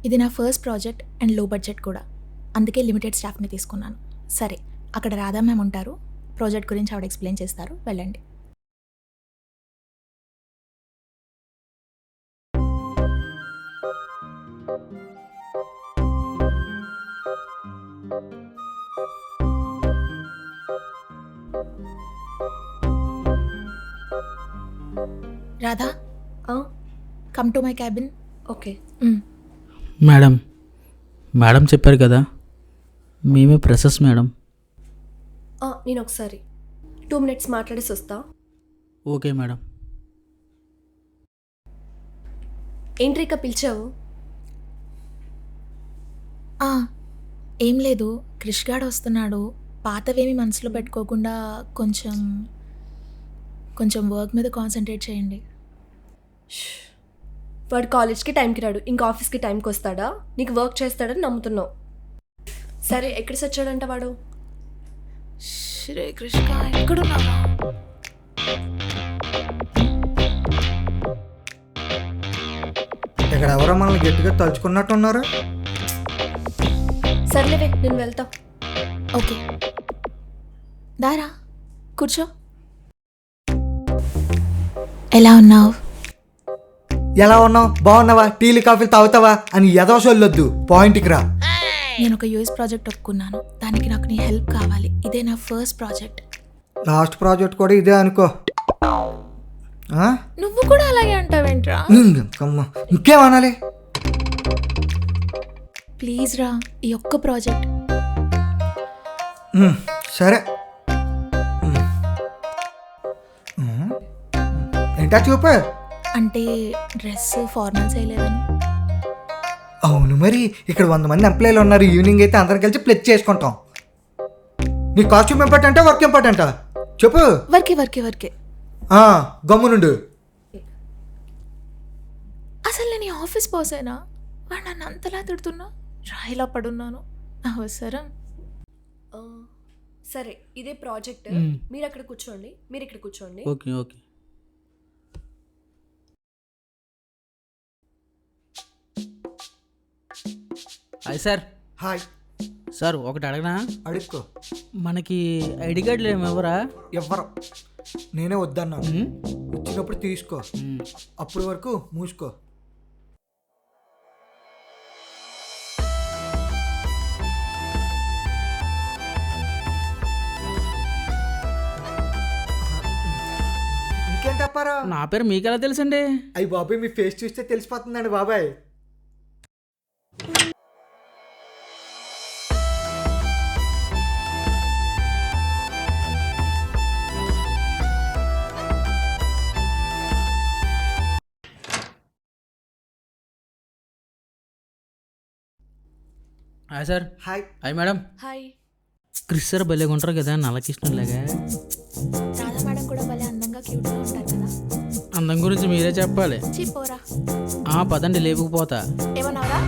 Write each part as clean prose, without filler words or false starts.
ఇది నా first project and లో బడ్జెట్ కూడా, అందుకే లిమిటెడ్ స్టాఫ్ని తీసుకున్నాను. సరే, అక్కడ రాధా మ్యామ్ ఉంటారు, ప్రాజెక్ట్ గురించి ఆవిడ ఎక్స్ప్లెయిన్ చేస్తారు, వెళ్ళండి. Radha, come to my cabin. Okay. Madam చెప్పారు కదా, మేమే ప్రెసెస్ మేడం. నేను ఒకసారి 2 minutes మాట్లాడేసి వస్తా. Okay madam. ఏంట్రీకా పిలిచావు? ఏం లేదు, క్రిష్ గాడు వస్తున్నాడు, పాతవేమి మనసులో పెట్టుకోకుండా కొంచెం వర్క్ మీద కాన్సన్ట్రేట్ చేయండి. వాడు కాలేజ్కి టైంకి రాడు, ఇంకా ఆఫీస్కి టైంకి వస్తాడా? నీకు వర్క్ చేస్తాడని నమ్ముతున్నావు. సరే, ఎక్కడ వచ్చాడంట వాడు? శ్రీ కృష్ణ, ఎక్కడున్నావా? ఇక్కడ ఎవరో మనల్ని గట్టిగా తలుచుకున్నట్టున్నారు. సర్లేవే, నేను వెళ్తా. ఓకే, దారా కూర్చో. ఎలా ఉన్నావు? ఎలా ఉన్నావు, బాగున్నావా, టీలు కాఫీలు తాగుతావా అని ఎదవసొల్లొద్దు, పాయింట్కి రా. నేను ఒక యూఎస్ ప్రాజెక్ట్ ఒప్పుకున్నాను, దానికి నాకు నీ హెల్ప్ కావాలి. ఇదే నా ఫస్ట్ ప్రాజెక్ట్. లాస్ట్ ప్రాజెక్ట్ కూడా ఇదే అనుకో. నువ్వు కూడా అలాగే అంటావేంట్రా? ఇంకేమనాలి? ప్లీజ్ రా, ఈ ఒక్క ప్రాజెక్ట్. సరే, ఏంటా చూపు? అంటే డ్రెస్ ఫార్మల్స్ వేయలేదని. అవును, మరి ఇక్కడ 100 మంది ఎంప్లాయీలు ఉన్నారు, ఈవినింగ్ అయితే అందరం కలిసి ప్లెచ్ చేసుకుంటాం. నీ కాస్ట్యూమ్ ఇంపార్టెంటా, వర్క్ ఇంపార్టెంటా చెప్పు. వర్కే. గమ్మునుండు. అసలు నేను ఆఫీస్ బాస్ అయినా వాడు నన్ను అంతలా తిడుతున్నా, రాయిలా పడున్నాను. అవసరం? సరే, ఇదే ప్రాజెక్ట్. మీరు అక్కడ కూర్చోండి, మీరు ఇక్కడ కూర్చోండి. Okay okay. Hi sir. Hi sir, ఒకటి అడగనా? అడుక్కో. మనకి ఐడి కార్డులు ఏమి ఇవ్వరా? ఎవ్వరు, నేనే వద్దన్నాను. వచ్చినప్పుడు తీసుకో, అప్పటి వరకు మూసుకో. ఇంకేం తప్పారా? నా పేరు మీకు ఎలా తెలుసండి? అయ్యి బాబాయ్, మీ ఫేస్ చూస్తే తెలిసిపోతుందండి బాబాయ్. Hi sir. Hi. Hi madam. Hi. Chris sir భలేగా ఉంటారు కదా, నల్లకిష్టంలాగా. రాధా మేడం కూడా భలే అందంగా క్యూట్గా ఉంటారు కదా. అందం గురించి మీరే చెప్పాలి. చిపోరా. పదండి, లేపుకుపోతా. ఏమన్నావురా?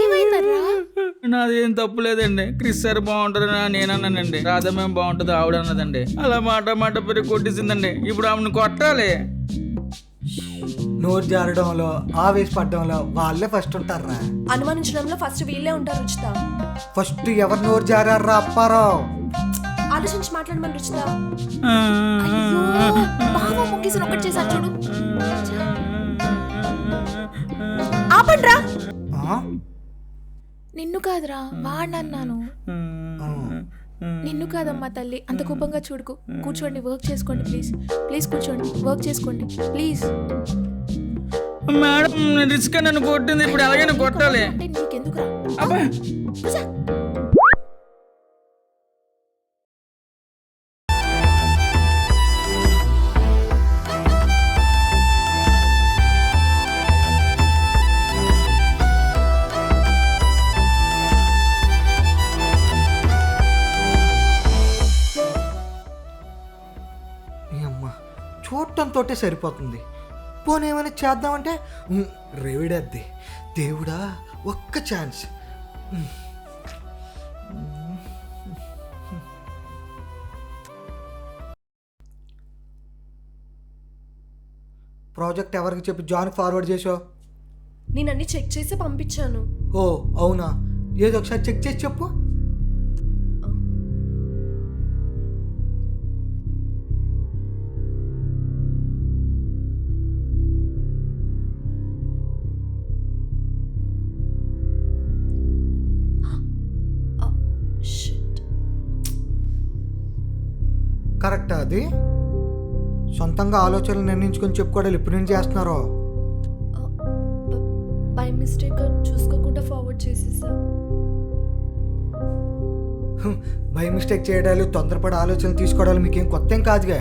ఏమైందర్రా? నాదేం తప్పు లేదండి. క్రిస్ సార్ బాగుంటుందని నేను అన్నానండి, రాధా మేము బాగుంటుంది ఆవిడ అన్నదండి. అలా మాట పెరిగి కొట్టేసిందండి. ఇప్పుడు ఆమెను కొట్టాలి. నోరు జారడంలో, ఆవేశపడడంలో వాళ్ళే ఫస్ట్ ఉంటారా. అనుమానించడంలో ఫస్ట్ వీళ్ళే ఉంటారు రుచిత. ఫస్ట్ ఎవరు నోరు జారారా అప్పారావు? ఆలోచించి మాట్లాడమని రుచిత. బాగా ముగ్గేసిన ఒకటి చేశారు చూడు. ఆపండ్రా. నిన్ను కాదురా, వాడినన్నాను. నిన్ను కాదమ్మా తల్లి, అంత కోపంగా చూడుకు. కూర్చోండి, వర్క్ చేసుకోండి. ప్లీజ్ కూర్చోండి, వర్క్ చేసుకోండి ప్లీజ్. మేడం, రిస్క్ నన్ను కొట్టింది, ఇప్పుడు ఎలాగైనా కొట్టాలి. నీకెందుకురా? చూడటంతో సరిపోతుంది, పోనీ ఏమైనా చేద్దామంటే రేవిడద్ది. దేవుడా, ఒక్క ఛాన్స్. ప్రాజెక్ట్ ఎవరికి చెప్పి జాన్కి ఫార్వర్డ్ చేసావు? నేను అన్ని చెక్ చేసి పంపించాను. ఓ అవునా, ఏదో ఒకసారి చెక్ చేసి చెప్పు. షిట్. కరెక్టా అది? సొంతంగా ఆలోచనలు నిర్ణయించుకొని చెప్పుకోవడాలు ఎప్పుడు నుంచి చేస్తున్నారో. బై మిస్టేక్ చూసుకోకుండా ఫార్వర్డ్ చేసేసా. బై మిస్టేక్ చేయడాలు, తొందరపడి ఆలోచనలు తీసుకోవడాలు మీకేం కొత్త ఏం కాదుగా.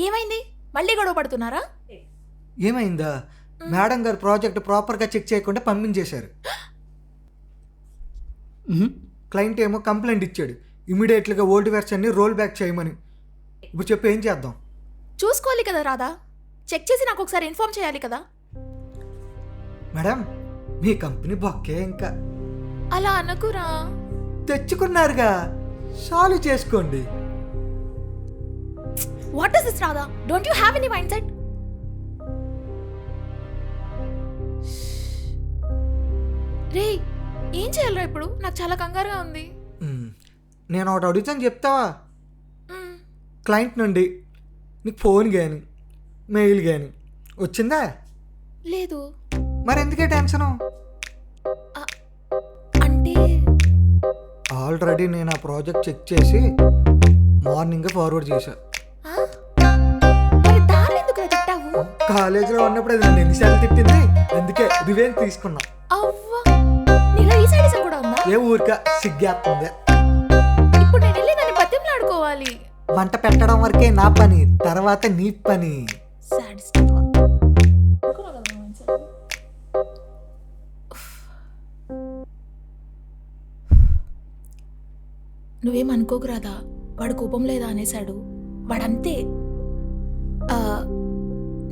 ఏమైంది? మళ్ళీ గొడవ పడుతున్నారా? ఏమైందా? మేడం గారు ప్రాజెక్ట్ ప్రాపర్గా చెక్ చేయకుండా పంపించేశారు. క్లయింట్ ఏమో కంప్లైంట్ ఇచ్చాడు, ఇమీడియట్గా ఓల్డ్ వెర్షన్ని రోల్ బ్యాక్ చేయమని. ఇప్పుడు చెప్పి ఏం చేద్దాం? చూసుకోవాలి కదా రాధా, చెక్ చేసి నాకు ఒకసారి ఇన్ఫార్మ్ చేయాలి కదా. మేడం మీ కంపెనీ బొక్కే, ఇంకా అలా అనకురా. తెచ్చుకున్నారుగా, సాల్వ్ చేసుకోండి. What is this Radha? Don't you have any mindset? రే, ఏం చేయాలరా ఇప్పుడు? నాకు చాలా కంగారుగా ఉంది. నేను ఒకటి అడుగుతాను, చెప్తావా? మ్, క్లయింట్ నుండి నీకు ఫోన్ కానీ మెయిల్ కానీ వచ్చిందా? లేదు. మరి ఎందుకే టెన్షను? అంటే ఆల్రెడీ నేను ఆ ప్రాజెక్ట్ చెక్ చేసి మార్నింగ్ ఫార్వర్డ్ చేశా. ఆ? మరి దాన్ని ఎందుకు తిట్టావు? కాలేజీలో ఉన్నప్పుడు అది నన్ను ఎన్నిసార్లు తిట్టింది, అందుకే రివెంజ్ తీసుకున్నా. అవ్వా, నీలో ఈ సైడిజం కూడా ఉందా? ఏ ఊరిక సిగ్గేస్తుంది. ఇప్పుడు నేను వెళ్ళి దాన్ని బతిమలాడుకోవాలి. వంట పెట్టడం వరకే నా పని, తర్వాత నీ పని. Saddest అవ్వ. నువ్వేం అనుకోకు రాదా, వాడు కోపం లేదా అనేశాడు. వాడంతే. ఆ,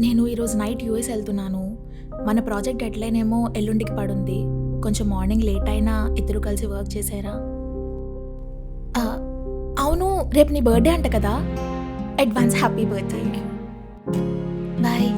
నేను ఈరోజు నైట్ యూఎస్ వెళ్తున్నాను. మన ప్రాజెక్ట్ డెడ్లైన్ ఏమో ఎల్లుండికి పడుంది. కొంచెం మార్నింగ్ లేట్ అయినా ఇద్దరు కలిసి వర్క్ చేసారా? అవును, రేపు నీ బర్త్డే అంట కదా. Advance happy birthday. Bye.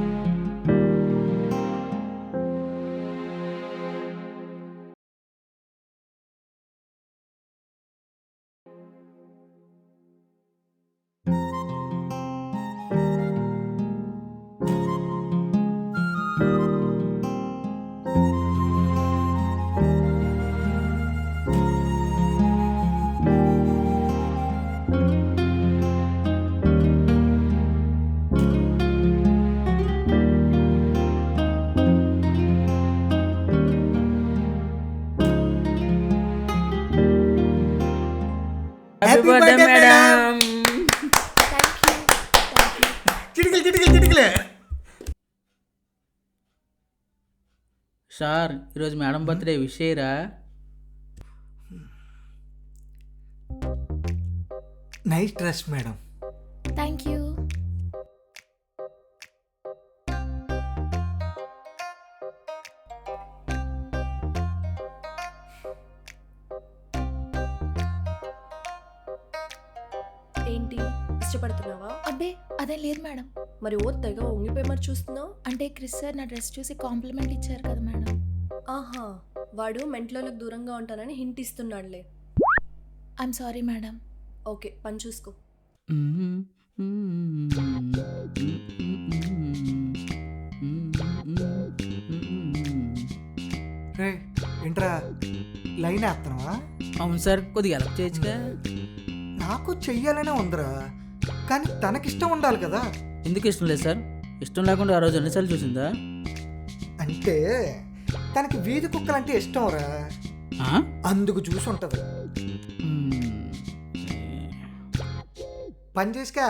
Happy birthday madam. చిటికలు చిటికలు చిటికలే. సార్, ఈరోజు మేడం బర్త్డే విష్ చేయరా? Nice dress madam. Thank you. ఏంటి, ఇష్టపడుతున్నావా? అబ్బే అదేం లేదు మేడం. మరి ఓ తెగ వంగిపోయి మరి చూస్తున్నావు. అంటే క్రిస్ సార్ నా డ్రెస్ చూసి కాంప్లిమెంట్ ఇచ్చారు కదా మేడం. ఆహా, వాడు మెంట్లోకి దూరంగా ఉంటానని హింట్ ఇస్తున్నాడులే. I'm sorry madam. ఓకే, పని చూసుకో. రే ఏంట్రా లైన్ వేస్తున్నావా? అవును సార్, కొద్దిగా హెల్ప్ చేయొచ్చుగా. నాకు చెయ్యాలనే ఉందిరా, కానీ తనకిష్టం ఉండాలి కదా. ఎందుకు ఇష్టం లేదు సార్? ఇష్టం లేకుండా ఆ రోజు ఎన్నిసార్లు చూసిందా? అంటే తనకి వీధి కుక్కలంటే ఇష్టం రా, అందుకు చూసి ఉంటది. పని చేసుకా.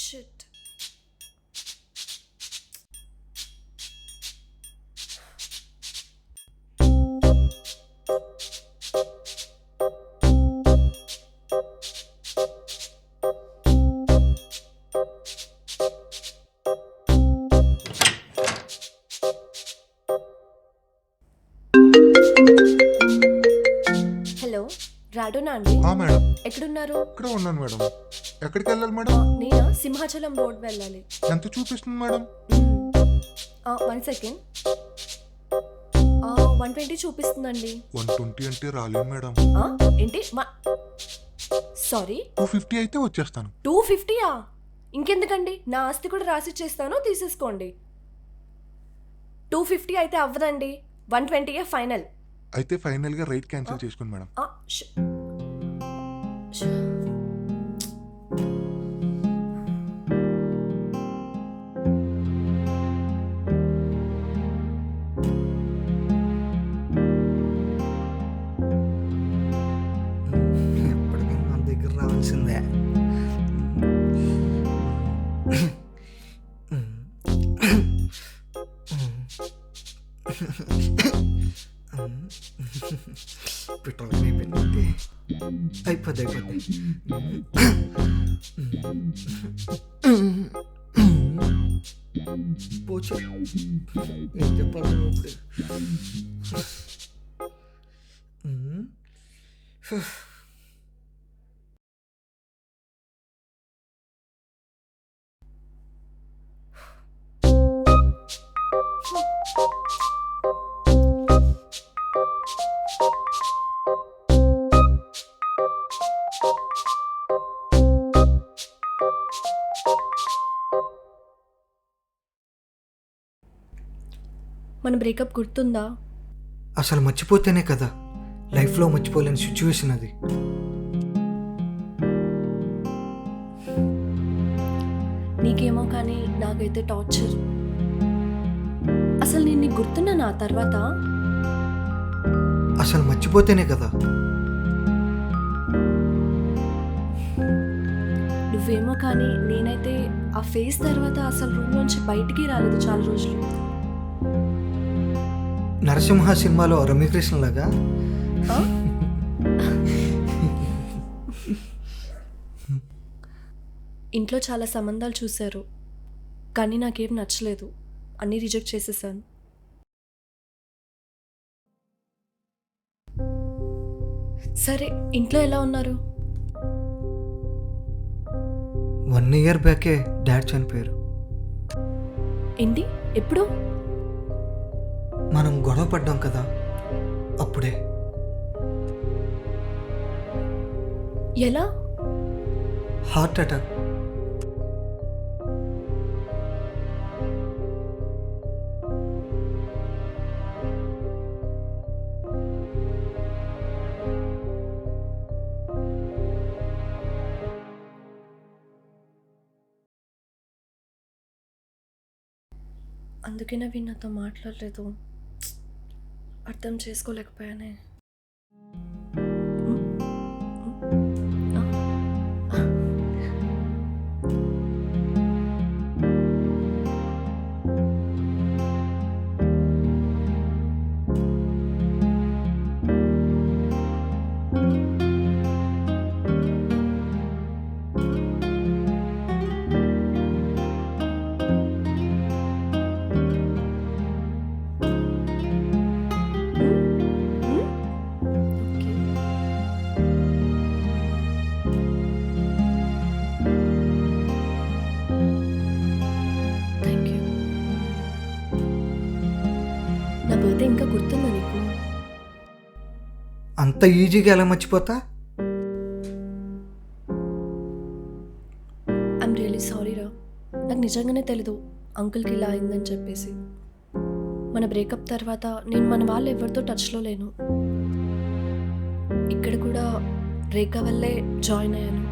షిట్. హలోనా అండి? మేడం ఎక్కడున్నారు? ఇక్కడ ఉన్నాను మేడం. ఎక్కడికి వెళ్ళాలి మేడం? నేనా సింహాచలం రోడ్ వెళ్ళాలి. ఎంత చూపిస్తుంది మేడం? 1 సెకండ్. 120 చూపిస్తుందండి. 120 అంటే రాలేను మేడం. ఏంటి? సారీ, 250 అయితే వచ్చేస్తాను. 250యా? ఇంకెందుకండి, నా ఆస్తి కూడా రాసిచ్చేస్తాను, తీసేసుకోండి. 250 అయితే అవ్వదండి, 120 ఫైనల్. అయితే ఫైనల్ గా రైట్ క్యాన్సిల్ చేసుకోండి మేడం. ఎప్పటికైనా మన దగ్గర రావాల్సిందే. పెట్రోల్ అయిపోయింది. అయిపోద్ది. పోచే ఏం చెప్పాలి ఇప్పుడు? మన బ్రేకప్ గుర్తుందా? అసలు మర్చిపోతేనే కదా లైఫ్లో మర్చిపోలేని సిచ్యువేషన్ అది. నీకేమో కానీ నాకైతే టార్చర్. అసలు నేను నీకు గుర్తున్నానా ఆ తర్వాత? అసలు మర్చిపోతేనే కదా. నువ్వేమో కానీ నేనైతే ఆ ఫేస్ తర్వాత అసలు రూమ్ నుంచి బయటికి రాలేదు చాలా రోజులు. నరసింహ సినిమాలో రమ్యకృష్ణ లాగా. ఇంట్లో చాలా సంబంధాలు చూశారు, కానీ నాకేం నచ్చలేదు, అన్నీ రిజెక్ట్ చేసేసాను. సరే, ఇంట్లో ఎలా ఉన్నారు? 1 year బ్యాకే డాడ్ చనిపోయారు. ఏంటి? ఎప్పుడు? మనం గొడవ పడ్డాం కదా అప్పుడే. ఎలా? Heart attack. అందుకే నవీన్ నాతో మాట్లాడలేదు, అర్థం చేసుకోలేకపోయానే. నా బర్త్డే ఇంకా గుర్తుందా నీకు? అంత ఈజీగా ఎలా మర్చిపోతా? ఐఎమ్ రియలీ సారీ రా, నాకు నిజంగానే తెలీదు అంకుల్కి ఇలా అయిందని చెప్పేసి. మన బ్రేకప్ తర్వాత నేను మన వాళ్ళు ఎవరితో టచ్లో లేను. ఇక్కడ కూడా రేఖ వల్లే జాయిన్ అయ్యాను.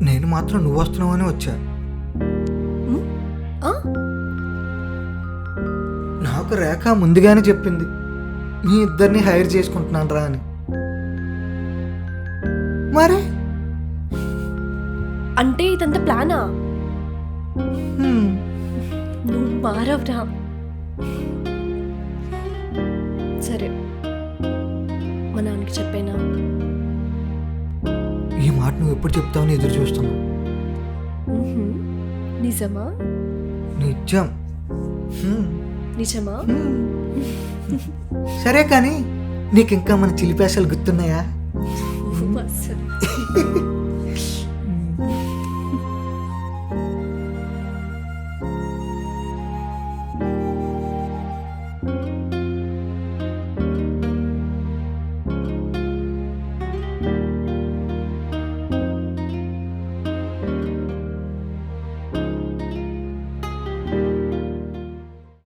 నేను మాత్రం నువ్వు వస్తున్నావని వచ్చా. నాకు రేఖ ముందుగానే చెప్పింది మీ ఇద్దరిని హైర్ చేసుకుంటున్నాను రా అని. మరి అంటే ఇదంతా ప్లానా? నువ్వు మారవరా. సరే, మా నాన్నకి చెప్పేనా? ఈ మాట నువ్వు ఎప్పుడు చెప్తావని ఎదురు చూస్తున్నా. నిజమా? నిజం. నిజమా? సరే కానీ నీకు ఇంకా మన చిలిపేషాలు గుర్తున్నాయా మస్తు.